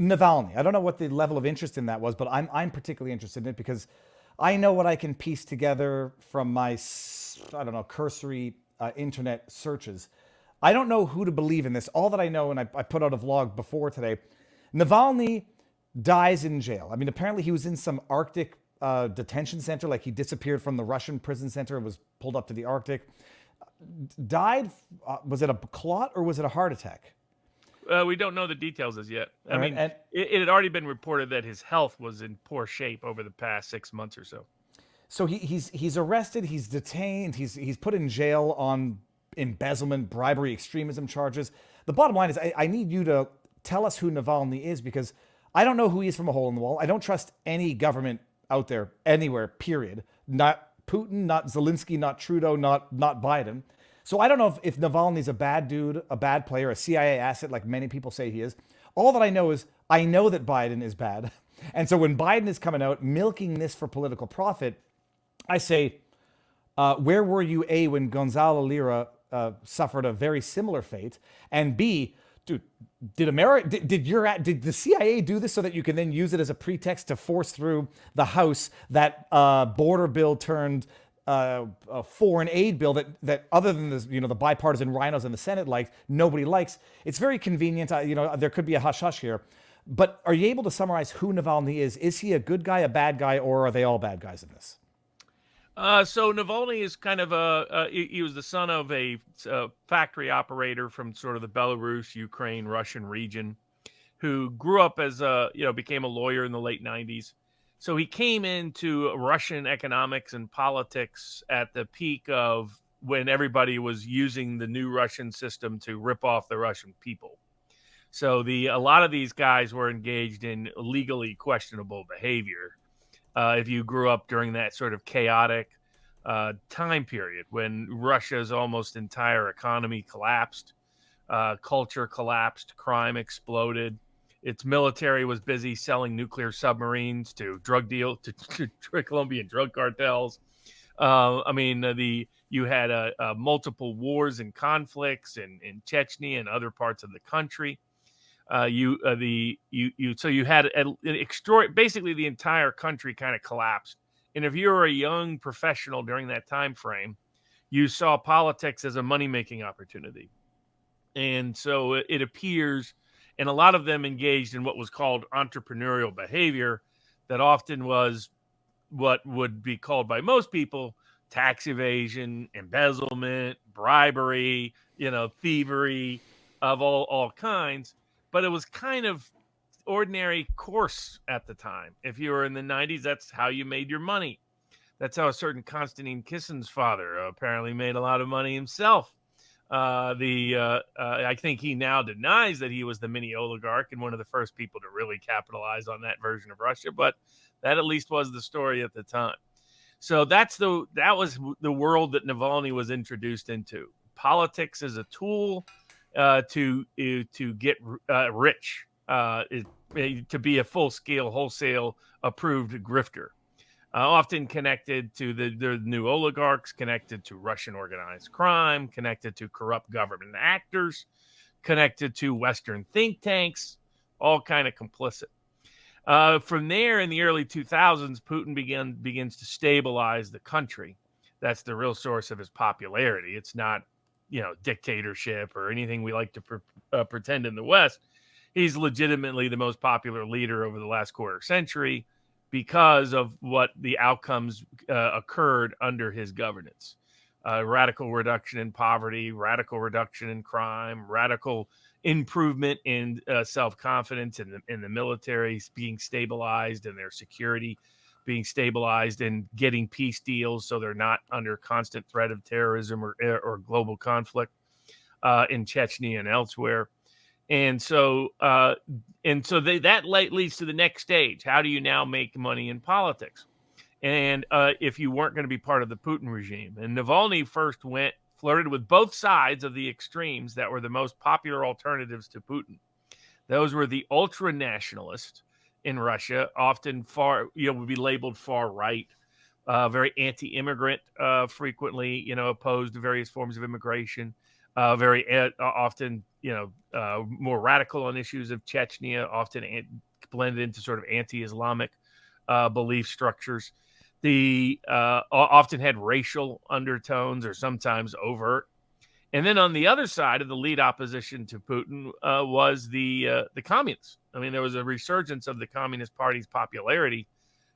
Navalny. I don't know what the level of interest in that was, but I'm particularly interested in it because I know what I can piece together from my, I don't know, cursory internet searches. I don't know who to believe in this. All that I know, and I put out a vlog before today, Navalny dies in jail. I mean, apparently he was in some Arctic detention center, like he disappeared from the Russian prison center and was pulled up to the Arctic. Died, was it a clot or was it a heart attack? We don't know the details as yet. I All right, mean, and it had already been reported that his health was in poor shape over the past 6 months or so. so he's arrested, he's detained, he's put in jail on embezzlement, bribery, extremism charges. The bottom line is I need you to tell us who Navalny is because I don't know who he is from a hole in the wall. I don't trust any government out there anywhere, period. Not Putin, not Zelensky, not Trudeau, not Biden. So I don't know if Navalny's a bad dude, a bad player, a CIA asset like many people say he is. All that I know is I know that Biden is bad. And so when Biden is coming out milking this for political profit, I say, where were you, A, when Gonzalo Lira suffered a very similar fate? And B, dude, did the CIA do this so that you can then use it as a pretext to force through the House that border bill turned a foreign aid bill that other than the bipartisan rhinos in the Senate liked, nobody likes? It's very convenient. There could be a hush hush here. But are you able to summarize who Navalny is? Is he a good guy, a bad guy, or are they all bad guys in this? So Navalny is kind of he was the son of a factory operator from sort of the Belarus, Ukraine, Russian region, who grew up as became a lawyer in the late 90s. So he came into Russian economics and politics at the peak of when everybody was using the new Russian system to rip off the Russian people. So a lot of these guys were engaged in legally questionable behavior. If you grew up during that sort of chaotic time period when Russia's almost entire economy collapsed, culture collapsed, crime exploded, its military was busy selling nuclear submarines to to Colombian drug cartels. You had multiple wars and conflicts in Chechnya and other parts of the country. So you had basically the entire country kind of collapsed. And if you were a young professional during that time frame, you saw politics as a money-making opportunity. And so it appears, and a lot of them engaged in what was called entrepreneurial behavior that often was what would be called by most people tax evasion, embezzlement, bribery, thievery of all kinds. But it was kind of ordinary course at the time. If you were in the 90s, that's how you made your money. That's how a certain Konstantin Kissin's father apparently made a lot of money himself. I think he now denies that he was the mini oligarch and one of the first people to really capitalize on that version of Russia, but that at least was the story at the time. So that was the world that Navalny was introduced into. Politics as a tool to get rich, to be a full-scale, wholesale approved grifter, often connected to the new oligarchs, connected to Russian organized crime, connected to corrupt government actors, connected to Western think tanks, all kind of complicit. From there, in the early 2000s, Putin begins to stabilize the country. That's the real source of his popularity. It's not dictatorship or anything we like to pretend in the West. He's legitimately the most popular leader over the last quarter century because of what the outcomes occurred under his governance. Radical reduction in poverty, radical reduction in crime, radical improvement in self-confidence in the military being stabilized and their security being stabilized and getting peace deals so they're not under constant threat of terrorism or global conflict in Chechnya and elsewhere. And so that leads to the next stage. How do you now make money in politics? And if you weren't going to be part of the Putin regime, and Navalny first flirted with both sides of the extremes that were the most popular alternatives to Putin. Those were the ultra nationalists in Russia, often would be labeled far right, very anti-immigrant, frequently, opposed to various forms of immigration, very often more radical on issues of Chechnya, often blended into sort of anti-Islamic belief structures. The often had racial undertones or sometimes overt. And then on the other side of the lead opposition to Putin was the communists. I mean, there was a resurgence of the Communist Party's popularity,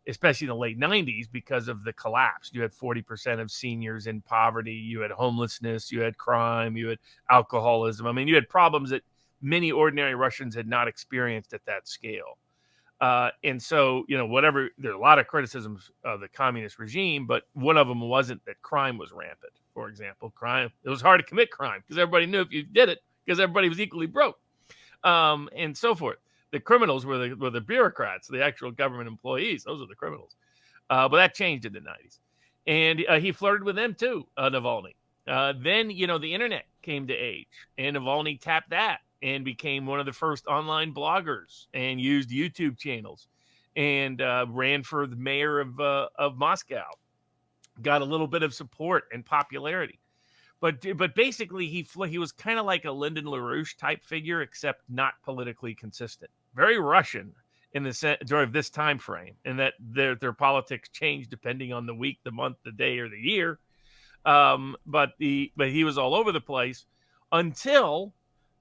especially in the late 90s, because of the collapse. You had 40% of seniors in poverty. You had homelessness. You had crime. You had alcoholism. I mean, you had problems that many ordinary Russians had not experienced at that scale. And so, there's a lot of criticisms of the communist regime, but one of them wasn't that crime was rampant. For example, it was hard to commit crime because everybody knew if you did it, because everybody was equally broke, and so forth. The criminals were the bureaucrats, the actual government employees. Those are the criminals. But that changed in the 90s. And he flirted with them too, Navalny. Then, the internet came to age, and Navalny tapped that and became one of the first online bloggers and used YouTube channels and ran for the mayor of Moscow. Got a little bit of support and popularity. But basically, he was kind of like a Lyndon LaRouche type figure, except not politically consistent. Very Russian in the sense during this time frame, and that their politics change depending on the week, the month, the day, or the year. But he was all over the place until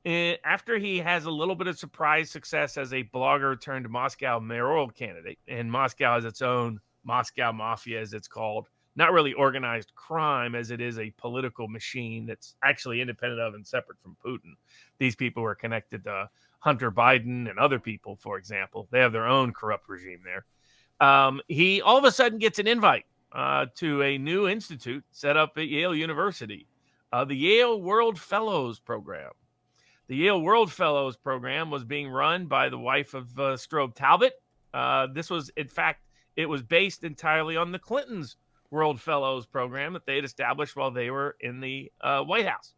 after he has a little bit of surprise success as a blogger turned Moscow mayoral candidate, and Moscow has its own Moscow Mafia, as it's called. Not really organized crime as it is a political machine that's actually independent of and separate from Putin. These people are connected to Hunter Biden and other people, for example. They have their own corrupt regime there. He all of a sudden gets an invite to a new institute set up at Yale University, the Yale World Fellows Program. The Yale World Fellows Program was being run by the wife of Strobe Talbot. This was, in fact, it was based entirely on the Clintons' World Fellows Program that they had established while they were in the White House.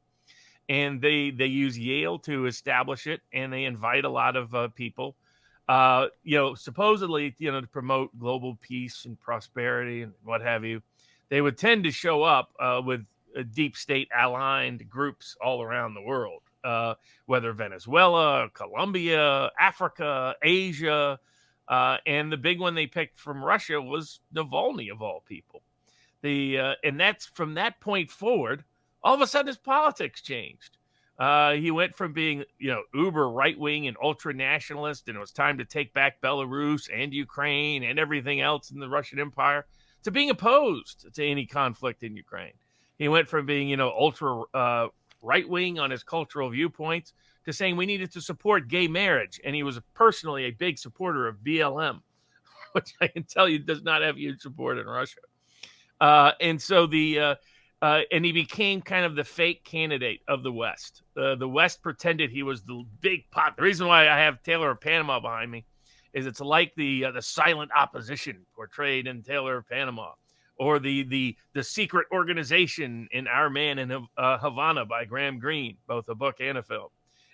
And they use Yale to establish it, and they invite a lot of people, supposedly, to promote global peace and prosperity and what have you. They would tend to show up with deep state aligned groups all around the world, whether Venezuela, Colombia, Africa, Asia. And the big one they picked from Russia was Navalny, of all people. And that's from that point forward, all of a sudden his politics changed. He went from being, uber right-wing and ultra-nationalist, and it was time to take back Belarus and Ukraine and everything else in the Russian Empire, to being opposed to any conflict in Ukraine. He went from being, ultra right-wing on his cultural viewpoints to saying we needed to support gay marriage. And he was personally a big supporter of BLM, which I can tell you does not have huge support in Russia. And he became kind of the fake candidate of the West. The West pretended he was the big pot. The reason why I have Taylor of Panama behind me is it's like the silent opposition portrayed in Taylor of Panama, or the secret organization in Our Man in Havana by Graham Greene, both a book and a film.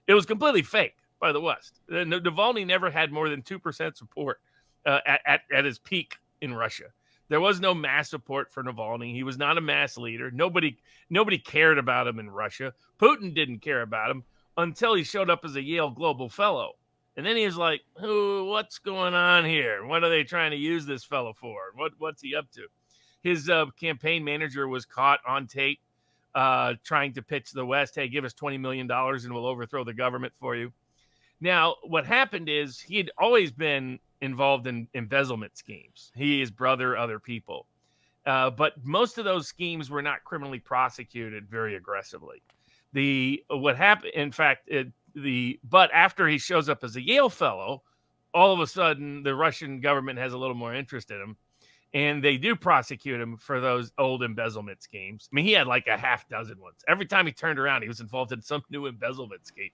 It was completely fake by the West. Navalny never had more than 2% support at his peak in Russia. There was no mass support for Navalny. He was not a mass leader. Nobody cared about him in Russia. Putin didn't care about him until he showed up as a Yale Global Fellow. And then he was like, what's going on here? What are they trying to use this fellow for? What's he up to? His campaign manager was caught on tape trying to pitch the West, hey, give us $20 million and we'll overthrow the government for you. Now, what happened is he had always been involved in embezzlement schemes. He, his brother, other people. But most of those schemes were not criminally prosecuted very aggressively. What happened, in fact, but after he shows up as a Yale fellow, all of a sudden the Russian government has a little more interest in him, and they do prosecute him for those old embezzlement schemes. I mean, he had like a half dozen ones. Every time he turned around, he was involved in some new embezzlement scheme.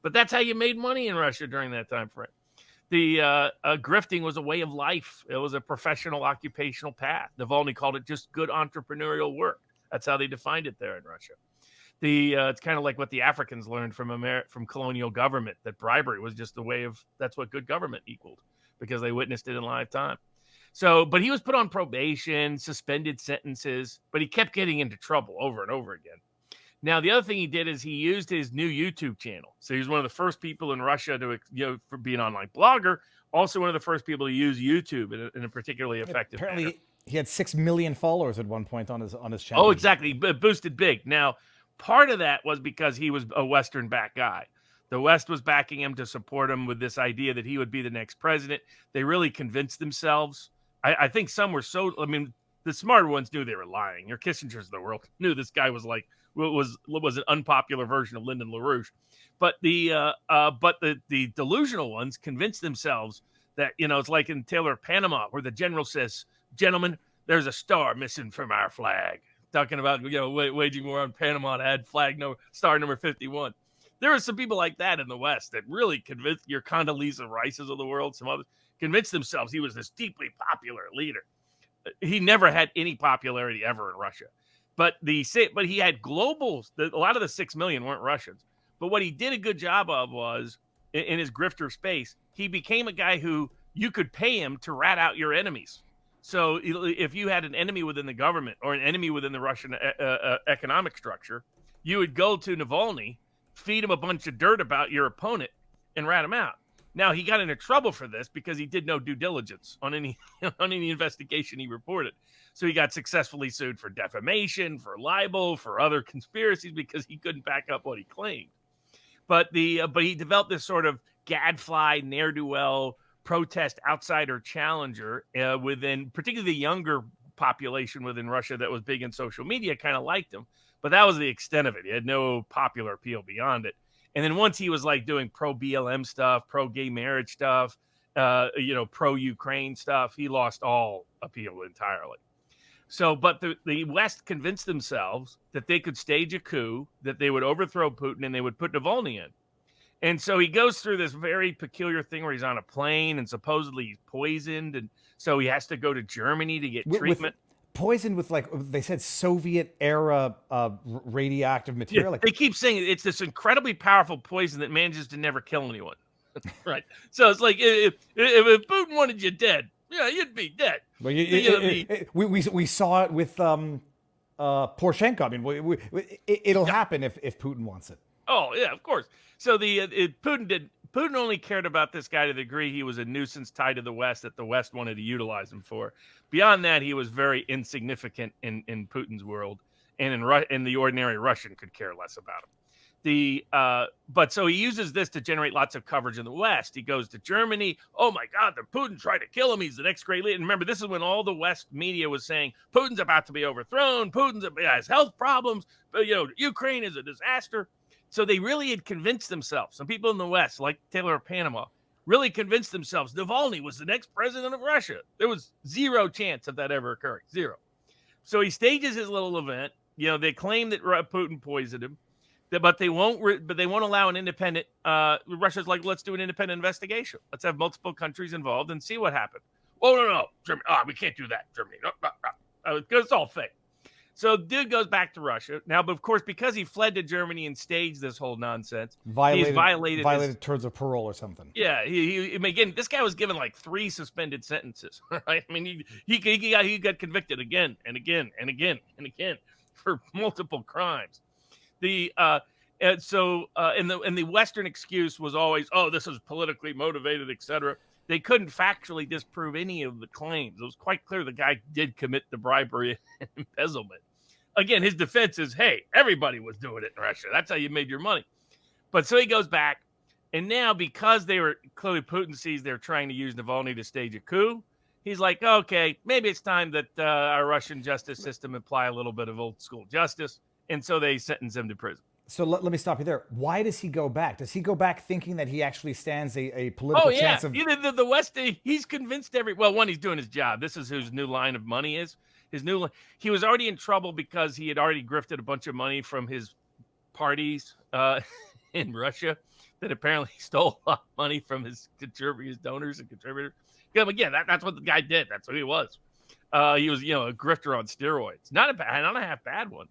But that's how you made money in Russia during that time frame. The grifting was a way of life. It was a professional occupational path. Navalny called it just good entrepreneurial work. That's how they defined it there in Russia. It's kind of like what the Africans learned from colonial government, that bribery was just the way of, that's what good government equaled, because they witnessed it in live time. So, but he was put on probation, suspended sentences, but he kept getting into trouble over and over again. Now, the other thing he did is he used his new YouTube channel. So he was one of the first people in Russia to, for being an online blogger, also one of the first people to use YouTube in a particularly effective Apparently, manner. he had 6 million followers at one point on his channel. Oh, exactly. Boosted big. Now, part of that was because he was a Western backed guy. The West was backing him to support him with this idea that he would be the next president. They really convinced themselves. I think some were the smarter ones knew they were lying. Your Kissingers of the world knew this guy was was an unpopular version of Lyndon LaRouche. But the delusional ones convinced themselves that, it's like in Taylor of Panama, where the general says, "Gentlemen, there's a star missing from our flag." Talking about, waging war on Panama to add star number 51. There were some people like that in the West that really convinced your Condoleezza Rices of the world, some others, convinced themselves he was this deeply popular leader. He never had any popularity ever in Russia. But he had global, a lot of the 6 million weren't Russians. But what he did a good job of was, in his grifter space, he became a guy who you could pay him to rat out your enemies. So if you had an enemy within the government or an enemy within the Russian economic structure, you would go to Navalny, feed him a bunch of dirt about your opponent, and rat him out. Now, he got into trouble for this because he did no due diligence on any investigation he reported. So he got successfully sued for defamation, for libel, for other conspiracies because he couldn't back up what he claimed. But he developed this sort of gadfly, ne'er-do-well, protest outsider challenger within, particularly the younger population within Russia that was big in social media, kind of liked him. But that was the extent of it. He had no popular appeal beyond it. And then once he was like doing pro BLM stuff, pro gay marriage stuff, pro Ukraine stuff, he lost all appeal entirely. So, but the West convinced themselves that they could stage a coup, that they would overthrow Putin, and they would put Navalny in. And so he goes through this very peculiar thing where he's on a plane and supposedly he's poisoned. And so he has to go to Germany to get treatment. Poisoned with, like they said, Soviet era radioactive material. Yeah, they keep saying it's this incredibly powerful poison that manages to never kill anyone. Right. So it's like if Putin wanted you dead, yeah, you'd be dead. Well, we saw it with Poroshenko. I mean, it'll happen if Putin wants it. Oh yeah, of course. So Putin only cared about this guy to the degree he was a nuisance tied to the West that the West wanted to utilize him for. Beyond that, he was very insignificant in Putin's world, and in the ordinary Russian could care less about him. But so he uses this to generate lots of coverage in the West. He goes to Germany. Oh my God, the Putin tried to kill him. He's the next great leader. And remember, this is when all the West media was saying Putin's about to be overthrown. Putin's has health problems. Ukraine is a disaster. So they really had convinced themselves. Some people in the West, like Taylor of Panama, really convinced themselves Navalny was the next president of Russia. There was zero chance of that ever occurring. Zero. So he stages his little event. They claim that Putin poisoned him, but they won't allow an independent. Russia's like, let's do an independent investigation. Let's have multiple countries involved and see what happened. Oh no, Germany. We can't do that. Germany, because it's all fake. So dude goes back to Russia now, but of course, because he fled to Germany and staged this whole nonsense, he's violated terms of parole or something. Yeah, again, this guy was given like 3 suspended sentences. Right? I mean, he got convicted again and again and again and again for multiple crimes. And the Western excuse was always, oh, this is politically motivated, etc. They couldn't factually disprove any of the claims. It was quite clear the guy did commit the bribery and embezzlement. Again, his defense is, hey, everybody was doing it in Russia. That's how you made your money. But so he goes back. And now, because clearly Putin sees they're trying to use Navalny to stage a coup, he's like, okay, maybe it's time that our Russian justice system apply a little bit of old school justice. And so they sentence him to prison. So let me stop you there. Why does he go back? Does he go back thinking that he actually stands a political chance of... The West, he's convinced one, he's doing his job. This is whose new line of money is. He was already in trouble because he had already grifted a bunch of money from his parties in Russia that apparently stole a lot of money from his donors and contributors. Again, that's what the guy did. That's what he was. He was, a grifter on steroids. Not a half bad one,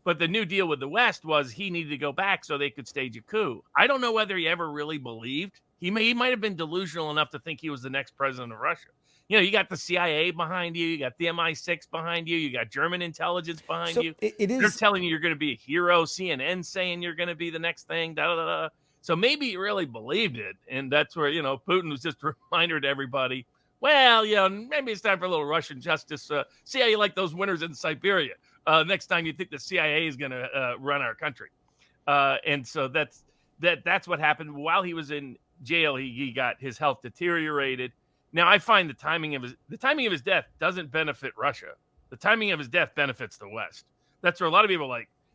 But the new deal with the West was he needed to go back so they could stage a coup. I don't know whether he ever really believed. He might have been delusional enough to think he was the next president of Russia. You got the CIA behind you. You got the MI6 behind you. You got German intelligence behind you. It is. They're telling you you're going to be a hero. CNN saying you're going to be the next thing. Da, da, da, da. So maybe he really believed it. And that's where, Putin was just a reminder to everybody, well, maybe it's time for a little Russian justice. See how you like those winters in Siberia. Next time you think the CIA is going to run our country. And so that's what happened. While he was in jail, he got his health deteriorated. Now, I find the timing of his death doesn't benefit Russia. The timing of his death benefits the West. That's where a lot of people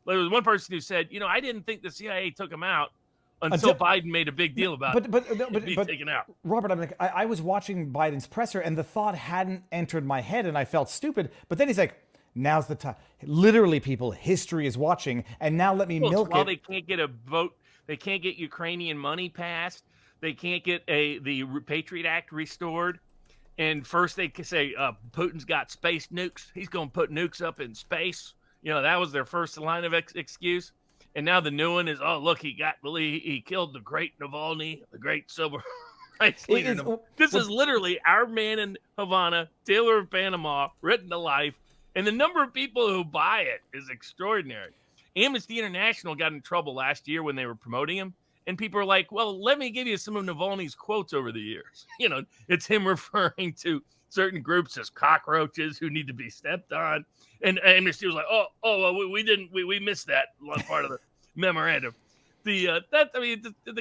there was one person who said, I didn't think the CIA took him out until Biden made a big deal about being taken out. Robert, I was watching Biden's presser, and the thought hadn't entered my head, and I felt stupid. But then he's like, now's the time. Literally, people, history is watching, and now let me milk it. They can't get a vote. They can't get Ukrainian money passed. They can't get the Patriot Act restored. And first they say Putin's got space nukes. He's going to put nukes up in space. That was their first line of excuse. And now the new one is, look, he killed the great Navalny, the great civil rights leader. This is literally our man in Havana, Taylor of Panama, written to life. And the number of people who buy it is extraordinary. Amnesty International got in trouble last year when they were promoting him. And people are like, well, let me give you some of Navalny's quotes over the years. It's him referring to certain groups as cockroaches who need to be stepped on. And Amnesty was like, we missed that part of the memorandum. The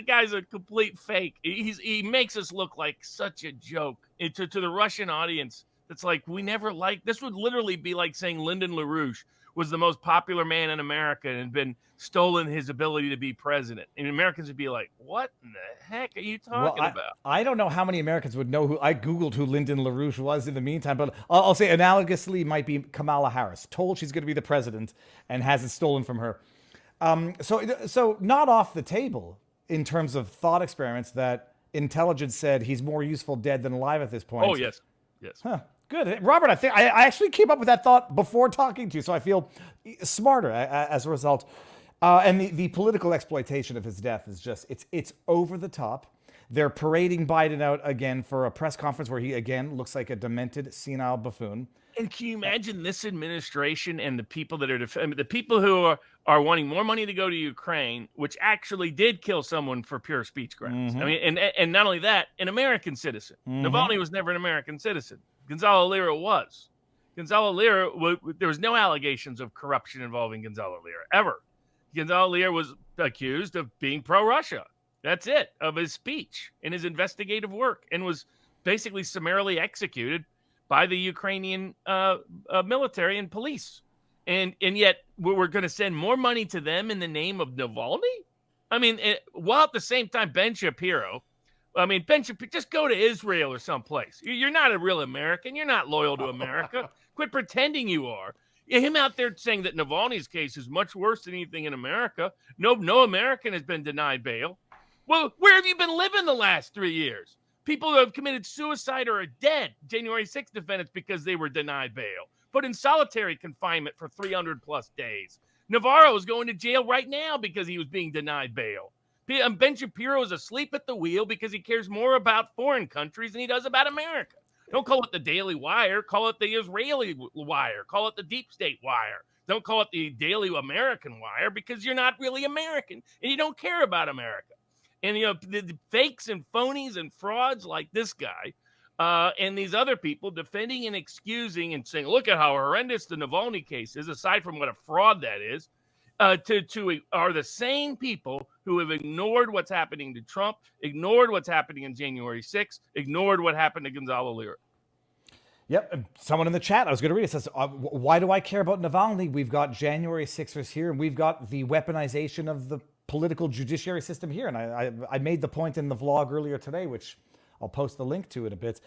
guy's a complete fake. He makes us look like such a joke to the Russian audience. That's like, we never liked. This would literally be like saying Lyndon LaRouche was the most popular man in America and had been stolen his ability to be president. And Americans would be like, what in the heck are you talking about? I don't know how many Americans would know I Googled who Lyndon LaRouche was in the meantime, but I'll say analogously might be Kamala Harris, told she's going to be the president and has it stolen from her. So not off the table in terms of thought experiments that intelligence said he's more useful dead than alive at this point. Oh, yes. Huh. Good. Robert, I think I actually came up with that thought before talking to you, so I feel smarter as a result. And the political exploitation of his death is just, it's over the top. They're parading Biden out again for a press conference where he, again, looks like a demented, senile buffoon. And can you imagine this administration and the people that are the people who are wanting more money to go to Ukraine, which actually did kill someone for pure speech grounds. Mm-hmm. And not only that, an American citizen. Mm-hmm. Navalny was never an American citizen. Gonzalo Lira was. Gonzalo Lira, there was no allegations of corruption involving Gonzalo Lira, ever. Gonzalo Lira was accused of being pro-Russia. That's it, of his speech and his investigative work, and was basically summarily executed by the Ukrainian military and police. And yet we're going to send more money to them in the name of Navalny? I mean, while at the same time, Ben Shapiro, just go to Israel or someplace. You're not a real American. You're not loyal to America. Quit pretending you are. Him out there saying that Navalny's case is much worse than anything in America. No American has been denied bail. Well, where have you been living the last 3 years? People who have committed suicide or are dead, January 6th defendants, because they were denied bail. Put in solitary confinement for 300 plus days. Navarro is going to jail right now because he was being denied bail. Ben Shapiro is asleep at the wheel because he cares more about foreign countries than he does about America. Don't call it the Daily Wire. Call it the Israeli Wire. Call it the Deep State Wire. Don't call it the Daily American Wire, because you're not really American and you don't care about America. And, the fakes and phonies and frauds like this guy and these other people defending and excusing and saying, look at how horrendous the Navalny case is, aside from what a fraud that is, are the same people who have ignored what's happening to Trump, ignored what's happening on January 6th, ignored what happened to Gonzalo Lira. Yep. Someone in the chat, I was going to read it, says, why do I care about Navalny? We've got January 6ers here, and we've got the weaponization of the political judiciary system here. And I made the point in the vlog earlier today, which I'll post the link to in a bit.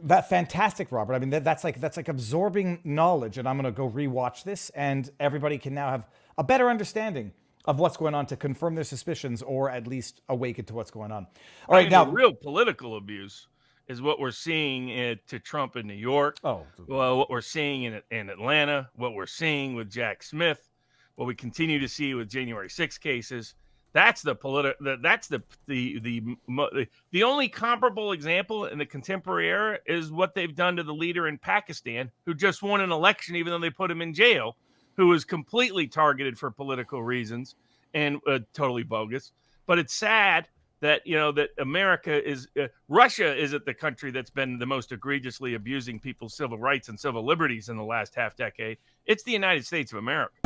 That fantastic, Robert. I mean, that's like absorbing knowledge, and I'm going to go rewatch this, and everybody can now have a better understanding of what's going on to confirm their suspicions, or at least awaken to what's going on. All right, now real political abuse is what we're seeing to Trump in New York. Oh, well, what we're seeing in Atlanta, what we're seeing with Jack Smith, what we continue to see with January 6 cases. That's that's the only comparable example in the contemporary era is what they've done to the leader in Pakistan, who just won an election, even though they put him in jail, who was completely targeted for political reasons and totally bogus. But it's sad that that Russia isn't the country that's been the most egregiously abusing people's civil rights and civil liberties in the last half decade. It's the United States of America.